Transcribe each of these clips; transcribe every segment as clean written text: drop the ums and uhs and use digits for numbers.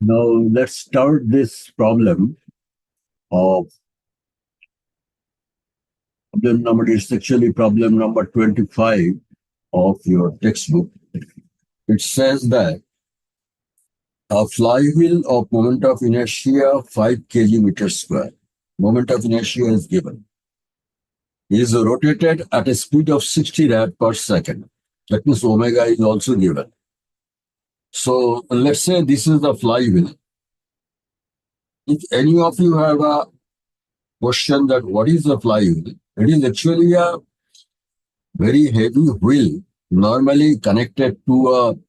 Now let's start this problem of problem number is actually problem number 25 of your textbook. It says that a flywheel of moment of inertia 5 kg meter square. Moment of inertia is given. Is rotated at a speed of 60 rad per second. That means omega is also given. So let's say this is the flywheel. If any of you have a question that what is the flywheel, it is actually a very heavy wheel normally connected to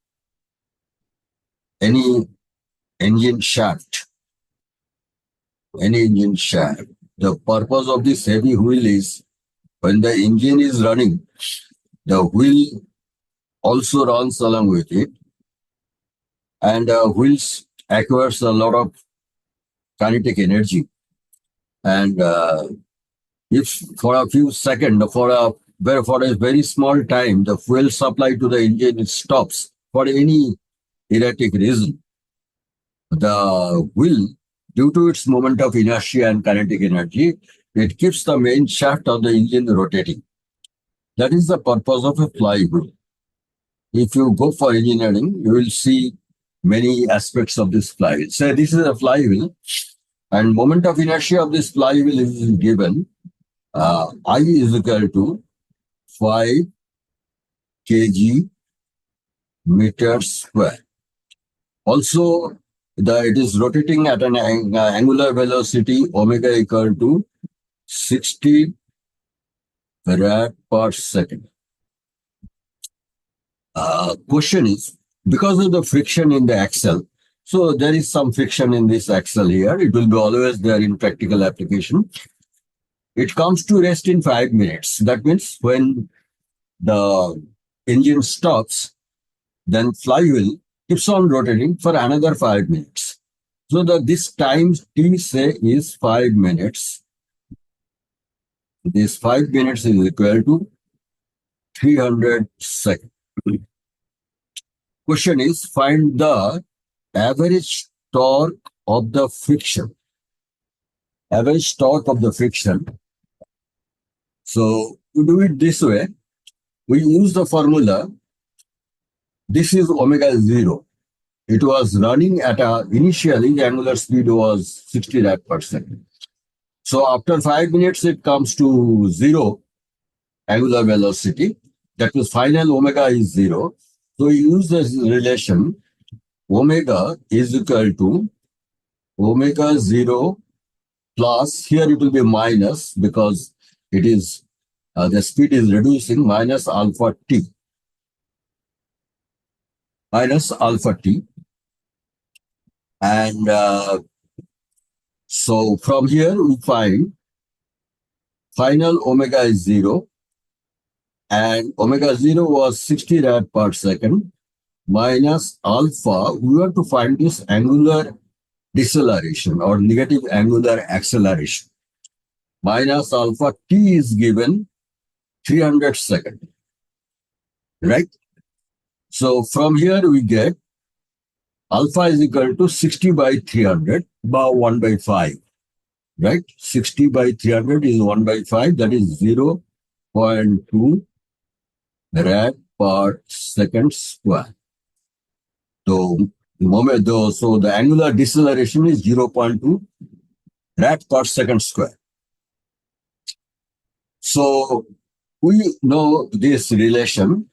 any engine shaft. Any engine shaft. The purpose of this heavy wheel is when the engine is running, the wheel also runs along with it, and wheels acquires a lot of kinetic energy. And if for a few seconds, for a very small time, the fuel supply to the engine stops for any erratic reason, the wheel, due to its moment of inertia and kinetic energy, it keeps the main shaft of the engine rotating. That is the purpose of a flywheel. If you go for engineering, you will see many aspects of this flywheel. So this is a flywheel, and moment of inertia of this flywheel is given. I is equal to 5 kg meter square. Also, it is rotating at an angular velocity omega equal to 60 rad per second. Question is, because of the friction in the axle, so there is some friction in this axle here. It will be always there in practical application. It comes to rest in 5 minutes. That means when the engine stops, then flywheel keeps on rotating for another 5 minutes. So this time t say is 5 minutes. This 5 minutes is equal to 300 seconds. Question is, find the average torque of the friction. Average torque of the friction. So to do it this way, we use the formula. This is omega 0. It was running at initially the angular speed was 60 rad per second. So after 5 minutes, it comes to 0 angular velocity. That means final omega is 0. So we use this relation. Omega is equal to omega 0 plus, here it will be minus because it is the speed is reducing, minus alpha t. Minus alpha t. And so from here we find final omega is 0 and omega 0 was 60 rad per second minus alpha. We want to find this angular deceleration or negative angular acceleration. Minus alpha t is given 300 seconds. Right? So from here we get alpha is equal to 60 by 300 by 1 by 5. Right? 60 by 300 is 1 by 5. That is 0.2 rad per second square. So the angular deceleration is 0.2 rad per second square. So we know this relation.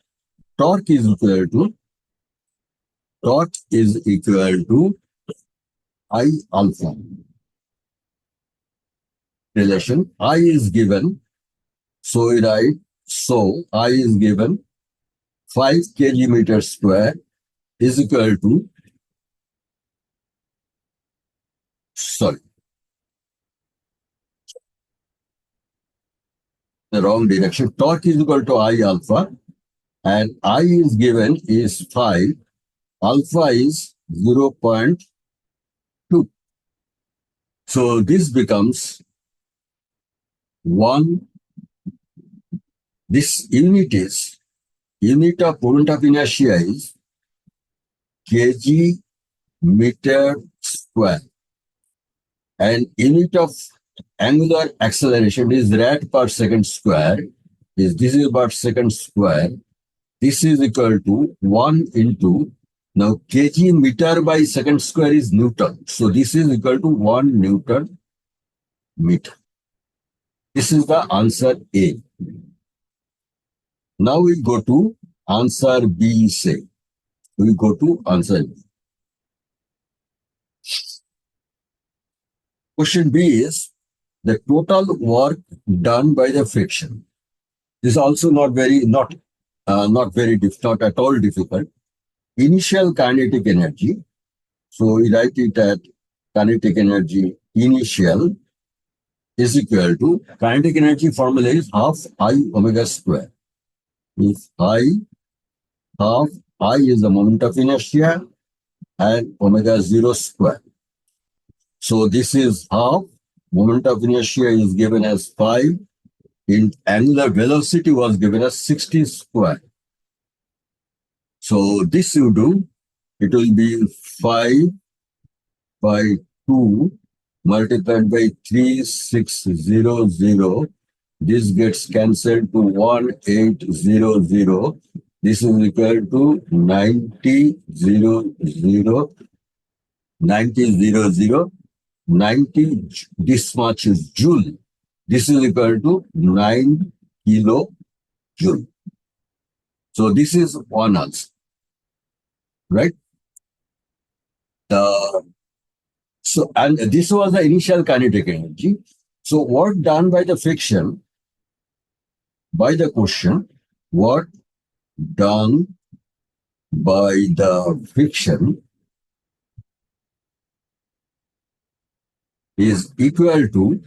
Torque is equal to I alpha. Relation I is given. So I is given 5 kg meter square is equal to, the wrong direction. Torque is equal to I alpha, and I is given is 5, alpha is 0.2. So this becomes 1. This unit of moment of inertia is kg meter square. And unit of angular acceleration is rad per second square. This is per second square. This is equal to 1 into, now kg meter by second square is Newton. So this is equal to 1 Newton meter. This is the answer A. Now we go to answer B, say. We go to answer B. Question B is the total work done by the friction. This is also not at all difficult. Initial kinetic energy. So we write it at kinetic energy initial is equal to kinetic energy formula is half I omega square. If half I is the moment of inertia and omega 0 square. So this is half. Moment of inertia is given as 5. In angular velocity was given as 60 square. So this you do, it will be 5 by 2 multiplied by 3600. This gets cancelled to 1800. This is equal to 9000, 90, this much is joule. This is equal to 9 kilojoule. So this is one answer, right? So, and this was the initial kinetic energy. So work done by the friction, by the question, work done by the friction is equal to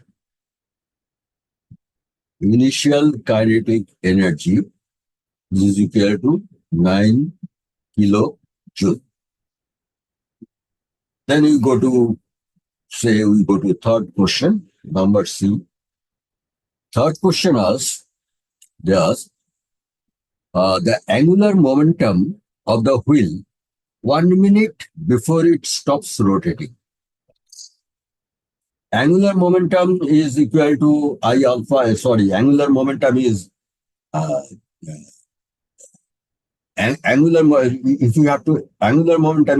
initial kinetic energy is equal to 9 kilojoule. Then we go to third question, number C. Third question asks, the angular momentum of the wheel 1 minute before it stops rotating. Angular momentum is equal to I alpha, angular momentum is angular momentum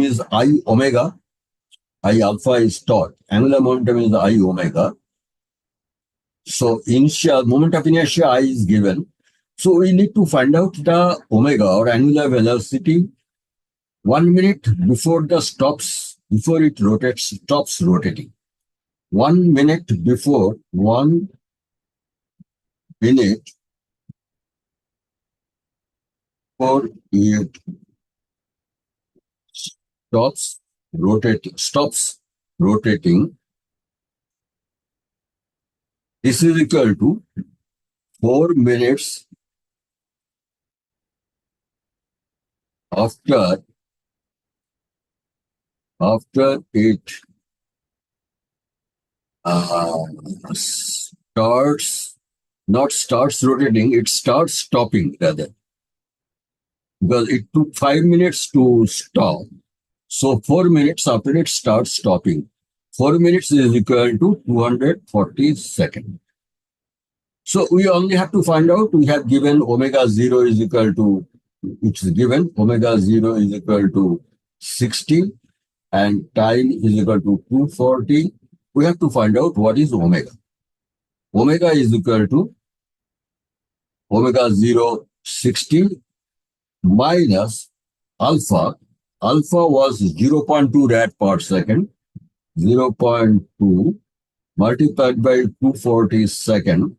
is I omega, I alpha is torque. Angular momentum is I omega. So initial moment of inertia I is given. So we need to find out the omega or angular velocity 1 minute before it rotates, stops rotating. 1 minute before, 1 minute before it stops rotating, this is equal to 4 minutes after it starts rotating, it starts stopping rather. Because it took 5 minutes to stop. So 4 minutes after it starts stopping. 4 minutes is equal to 240 seconds. So we only have to find out, we have given omega 0 is equal to, it's given omega 0 is equal to 60 and time is equal to 240. We have to find out what is omega. Omega is equal to omega 0 60 minus alpha. Alpha was 0.2 rad per second. 0.2 multiplied by 240 second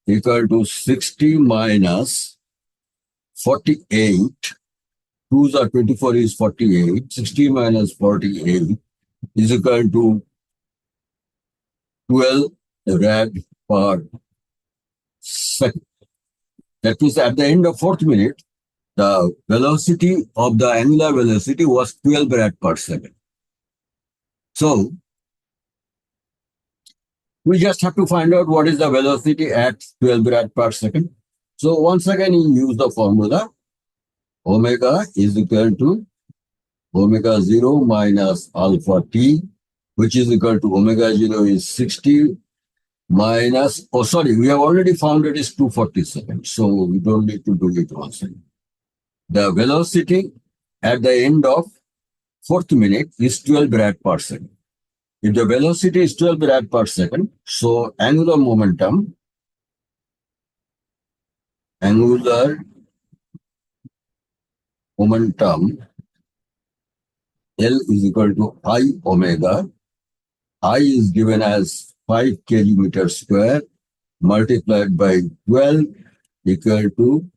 equal to 60 minus 48. 2s are 24 is 48. 60 minus 48 is equal to 12 rad per second. That means at the end of 4th minute, the velocity of the angular velocity was 12 rad per second. So we just have to find out what is the velocity at 12 rad per second. So once again, you use the formula omega is equal to omega 0 minus alpha t, which is equal to omega 0 is 60 minus, oh sorry, we have already found it is 240 seconds, so we don't need to do it once again. The velocity at the end of fourth minute is 12 rad per second. If the velocity is 12 rad per second, so angular momentum L is equal to I omega. I is given as 5 kg meter square multiplied by 12 equal to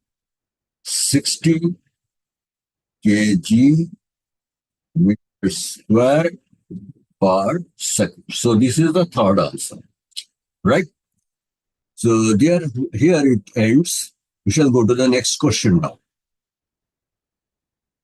60 kg meter square per second. So this is the third answer, right? So here it ends. We shall go to the next question now.